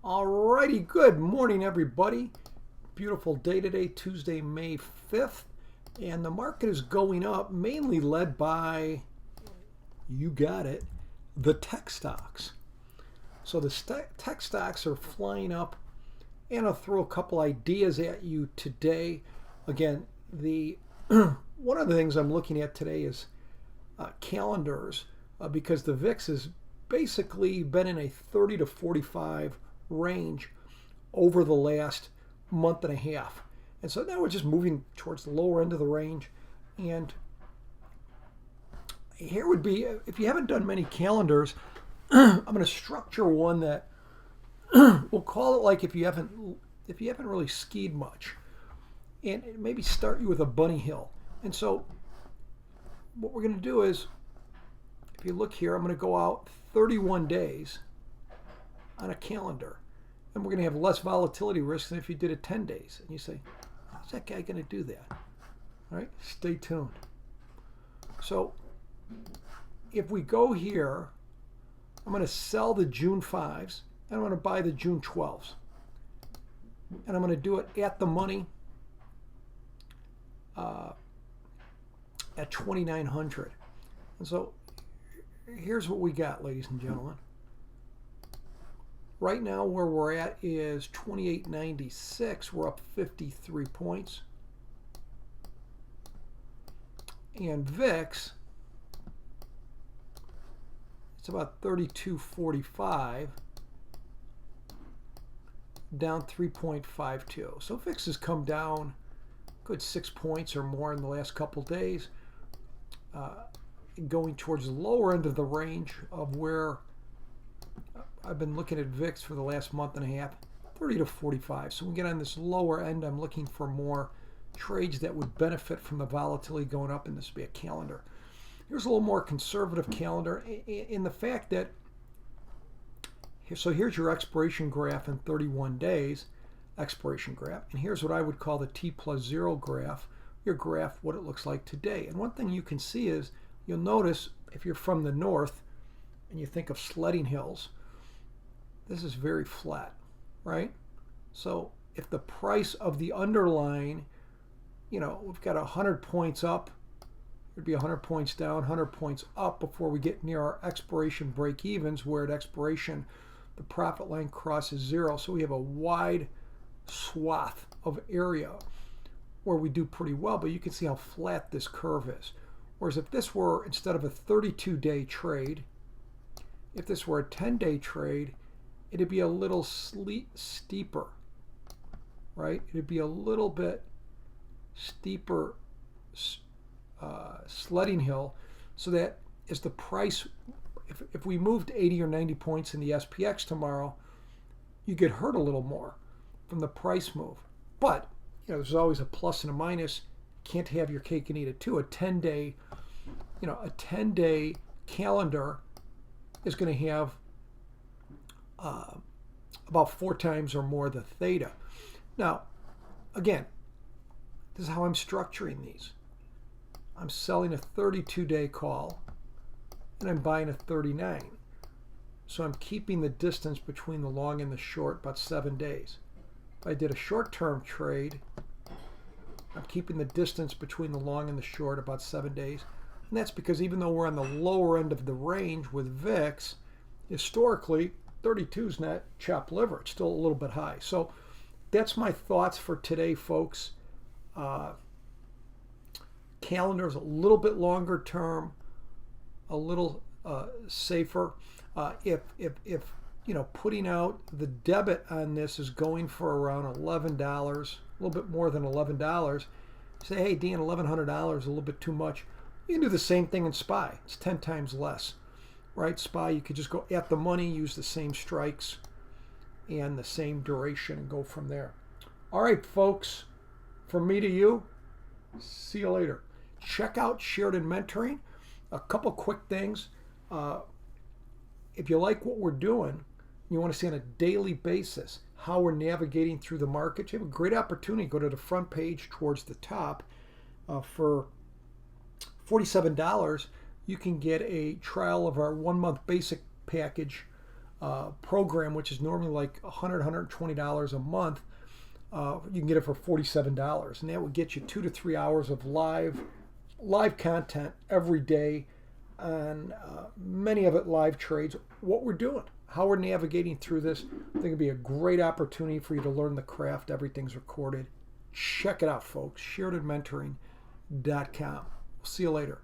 Alrighty, good morning everybody. Beautiful day today, Tuesday, May 5th. And the market is going up, mainly led by, you got it, the tech stocks. So the tech stocks are flying up, and I'll throw a couple ideas at you today. Again, one of the things I'm looking at today is calendars, because the VIX has basically been in a 30 to 45 range over the last month and a half. And so now we're just moving towards the lower end of the range. And here would be, if you haven't done many calendars, I'm going to structure one that we'll call it like if you haven't really skied much, and maybe start you with a bunny hill. And so what we're going to do is, if you look here, I'm going to go out 31 days on a calendar, and we're going to have less volatility risk than if you did it 10 days. And you say, how's that guy going to do that? All right, stay tuned. So if we go here, I'm going to sell the June 5s, and I'm going to buy the June 12s. And I'm going to do it at the money at 2,900. And so here's what we got, ladies and gentlemen. Right now where we're at is 28.96. We're up 53 points. And VIX, it's about 32.45, down 3.52. So VIX has come down good 6 points or more in the last couple days, going towards the lower end of the range of where I've been looking at VIX for the last month and a half, 30 to 45. So when we get on this lower end, I'm looking for more trades that would benefit from the volatility going up, and this would be a calendar. Here's a little more conservative calendar in the fact that, so here's your expiration graph in 31 days, expiration graph, and here's what I would call the T+0 graph, your graph, what it looks like today. And one thing you can see is, you'll notice if you're from the north and you think of sledding hills, this is very flat, right? So if the price of the underlying, we've got 100 points up, it'd be 100 points down, 100 points up before we get near our expiration break evens, where at expiration the profit line crosses zero. So we have a wide swath of area where we do pretty well, but you can see how flat this curve is. Whereas if this were, instead of a 32-day trade, if this were a 10-day trade, it'd be a little steeper, right? It'd be a little bit steeper sledding hill, so that as the price, if we moved 80 or 90 points in the SPX tomorrow, you get hurt a little more from the price move. But there's always a plus and a minus. Can't have your cake and eat it too. A 10-day calendar is going to have about 4 times or more the theta. Now, again, this is how I'm structuring these. I'm selling a 32-day call, and I'm buying a 39. So I'm keeping the distance between the long and the short about 7 days. If I did a short-term trade, I'm keeping the distance between the long and the short about 7 days. And that's because even though we're on the lower end of the range with VIX, historically, 32 is not chopped liver. It's still a little bit high. So that's my thoughts for today, folks. Calendars a little bit longer term, a little safer. If putting out the debit on this is going for around $11, a little bit more than $11, say, hey, Dan, $1,100 is a little bit too much. You can do the same thing in SPY. It's 10 times less, right? SPY, you could just go at the money, use the same strikes and the same duration, and go from there. All right, folks, from me to you, see you later. Check out Sheridan Mentoring. A couple quick things. If you like what we're doing, you want to see on a daily basis how we're navigating through the market, you have a great opportunity. Go to the front page towards the top. For $47, you can get a trial of our 1-month basic package program, which is normally like $100, $120 a month, you can get it for $47, and that would get you 2 to 3 hours of live content every day on many of it live trades. What we're doing, how we're navigating through this. I think it'd be a great opportunity for you to learn the craft. Everything's recorded. Check it out, folks. SheridanMentoring.com. See you later.